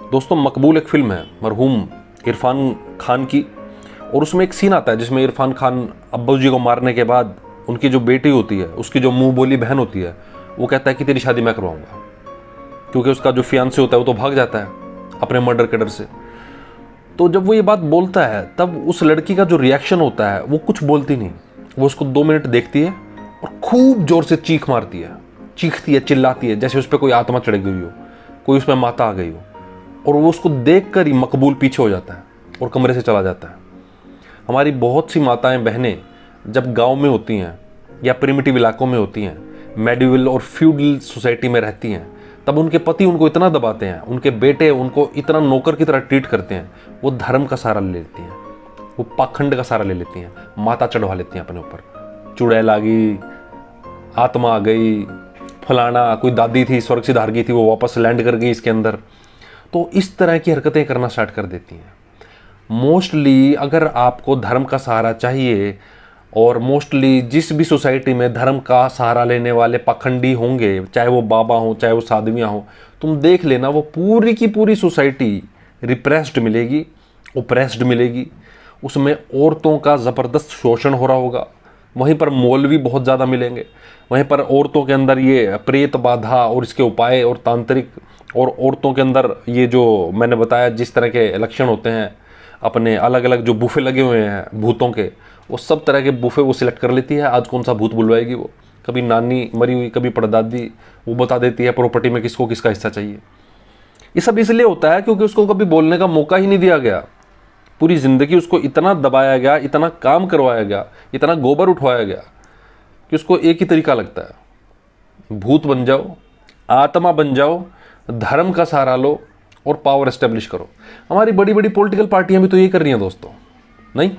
दोस्तों मकबूल एक फ़िल्म है मरहूम इरफान खान की, और उसमें एक सीन आता है जिसमें इरफान खान अब्बू जी को मारने के बाद उनकी जो बेटी होती है, उसकी जो मुंह बोली बहन होती है, वो कहता है कि तेरी शादी मैं करवाऊंगा, क्योंकि उसका जो फियांसे होता है वो तो भाग जाता है अपने मर्डर के डर से। तो जब वो ये बात बोलता है तब उस लड़की का जो रिएक्शन होता है, वो कुछ बोलती नहीं, वो उसको 2 मिनट देखती है और खूब जोर से चीख मारती है, चीखती है, चिल्लाती है, जैसे उस पर कोई आत्मा चढ़ गई हो, कोई उस पर माता आ गई हो। और वो उसको देख कर ही मकबूल पीछे हो जाता है और कमरे से चला जाता है। हमारी बहुत सी माताएं बहनें जब गांव में होती हैं या प्रिमिटिव इलाकों में होती हैं, मेडिवल और फ्यूडल सोसाइटी में रहती हैं, तब उनके पति उनको इतना दबाते हैं, उनके बेटे उनको इतना नौकर की तरह ट्रीट करते हैं, वो धर्म का सहारा ले लेती हैं, वो पाखंड का सहारा ले लेती हैं, माता चढ़वा लेती हैं अपने ऊपर। चुड़ैल आ गई, आत्मा आ गई, फलाना कोई दादी थी स्वर्ग से धार गई थी, वो वापस लैंड कर गई इसके अंदर। तो इस तरह की हरकतें करना स्टार्ट कर देती हैं। मोस्टली अगर आपको धर्म का सहारा चाहिए, और मोस्टली जिस भी सोसाइटी में धर्म का सहारा लेने वाले पाखंडी होंगे, चाहे वो बाबा हों चाहे वो साधवियाँ हों, तुम देख लेना वो पूरी की पूरी सोसाइटी रिप्रेस्ड मिलेगी, ओप्रेस्ड मिलेगी। उसमें औरतों का ज़बरदस्त शोषण हो रहा होगा। वहीं पर मौलवी बहुत ज़्यादा मिलेंगे, वहीं पर औरतों के अंदर ये प्रेत बाधा और इसके उपाय और तांत्रिक, और औरतों के अंदर ये जो मैंने बताया जिस तरह के लक्षण होते हैं, अपने अलग अलग जो बूफे लगे हुए हैं भूतों के, वो सब तरह के बूफे वो सिलेक्ट कर लेती है। आज कौन सा भूत बुलवाएगी वो, कभी नानी मरी हुई, कभी परदादी, वो बता देती है प्रॉपर्टी में किसको किसका हिस्सा चाहिए। ये सब इसलिए होता है क्योंकि उसको कभी बोलने का मौका ही नहीं दिया गया। पूरी ज़िंदगी उसको इतना दबाया गया, इतना काम करवाया गया, इतना गोबर उठवाया गया कि उसको एक ही तरीका लगता है, भूत बन जाओ, आत्मा बन जाओ, धर्म का सहारा लो और पावर एस्टेब्लिश करो। हमारी बड़ी बड़ी पॉलिटिकल पार्टियां भी तो यही कर रही हैं दोस्तों, नहीं?